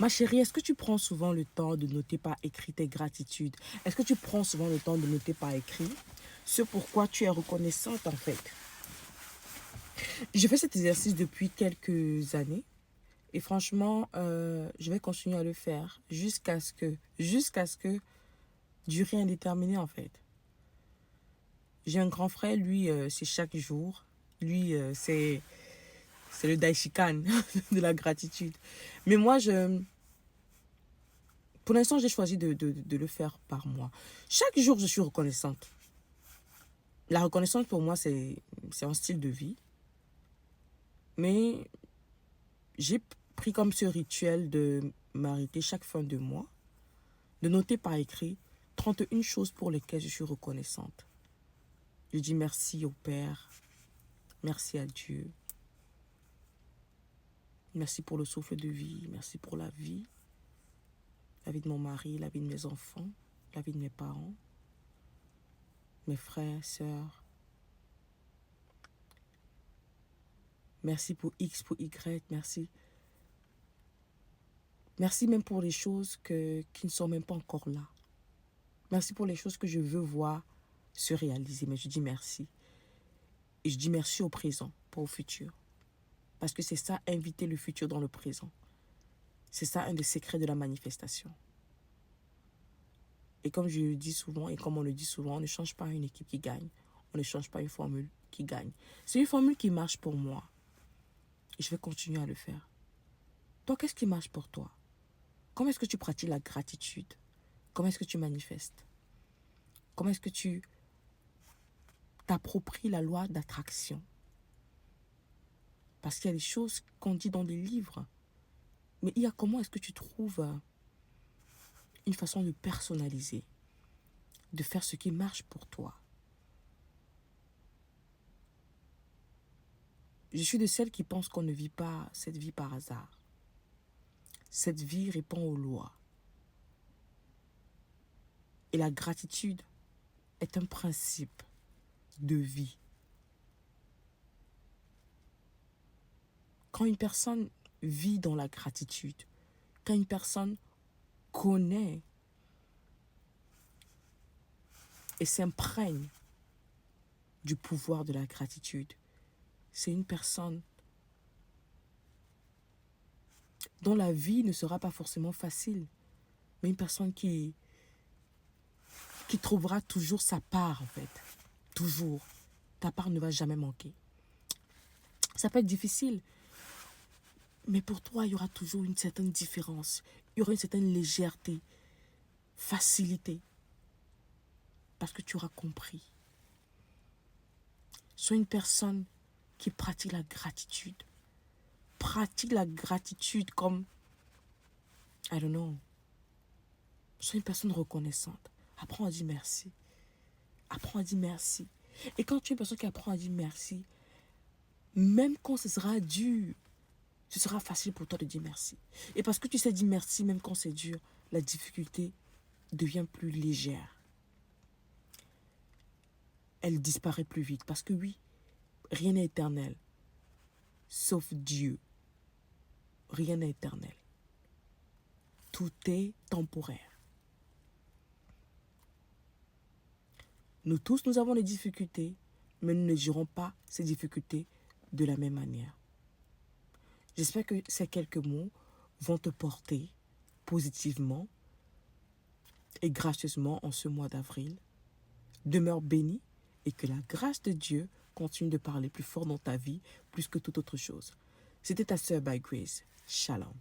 Ma chérie, est-ce que tu prends souvent le temps de noter par écrit tes gratitudes? Est-ce que tu prends souvent le temps de noter par écrit ce pourquoi tu es reconnaissante en fait? Je fais cet exercice depuis quelques années et franchement, je vais continuer à le faire jusqu'à ce que, durée indéterminée en fait. J'ai un grand frère, lui, c'est chaque jour. Lui, c'est le daishikan de la gratitude. Mais moi, pour l'instant, j'ai choisi de le faire par moi. Chaque jour, je suis reconnaissante. La reconnaissance, pour moi, c'est un style de vie. Mais j'ai pris comme ce rituel de m'arrêter chaque fin de mois, de noter par écrit 31 choses pour lesquelles je suis reconnaissante. Je dis merci au Père, merci à Dieu, merci pour le souffle de vie, merci pour la vie de mon mari, la vie de mes enfants, la vie de mes parents, mes frères, sœurs. Merci pour X, pour Y, merci. Merci même pour les choses qui ne sont même pas encore là. Merci pour les choses que je veux voir se réaliser, mais je dis merci. Et je dis merci au présent, pas au futur. Parce que c'est ça, inviter le futur dans le présent. C'est ça un des secrets de la manifestation. Et comme je le dis souvent, et comme on le dit souvent, on ne change pas une équipe qui gagne. On ne change pas une formule qui gagne. C'est une formule qui marche pour moi. Et je vais continuer à le faire. Toi, qu'est-ce qui marche pour toi? Comment est-ce que tu pratiques la gratitude? Comment est-ce que tu manifestes? Comment est-ce que tu t'appropries la loi d'attraction? Parce qu'il y a des choses qu'on dit dans des livres. Mais il y a comment est-ce que tu trouves une façon de personnaliser, de faire ce qui marche pour toi. Je suis de celles qui pensent qu'on ne vit pas cette vie par hasard. Cette vie répond aux lois. Et la gratitude est un principe de vie. Quand une personne vit dans la gratitude, quand une personne connaît et s'imprègne du pouvoir de la gratitude, c'est une personne dont la vie ne sera pas forcément facile, mais une personne qui trouvera toujours sa part en fait. Toujours. Ta part ne va jamais manquer. Ça peut être difficile, mais pour toi, il y aura toujours une certaine différence. Il y aura une certaine légèreté, facilité, parce que tu auras compris. Sois une personne qui pratique la gratitude. Pratique la gratitude comme, I don't know. Sois une personne reconnaissante. Apprends à dire merci. Apprends à dire merci. Et quand tu es une personne qui apprend à dire merci, même quand ce sera dur, ce sera facile pour toi de dire merci. Et parce que tu sais dire merci, même quand c'est dur, la difficulté devient plus légère. Elle disparaît plus vite. Parce que oui, rien n'est éternel. Sauf Dieu. Rien n'est éternel. Tout est temporaire. Nous tous, nous avons des difficultés, mais nous ne gérons pas ces difficultés de la même manière. J'espère que ces quelques mots vont te porter positivement et gracieusement en ce mois d'avril. Demeure béni et que la grâce de Dieu continue de parler plus fort dans ta vie, plus que toute autre chose. C'était ta sœur by Grace. Shalom.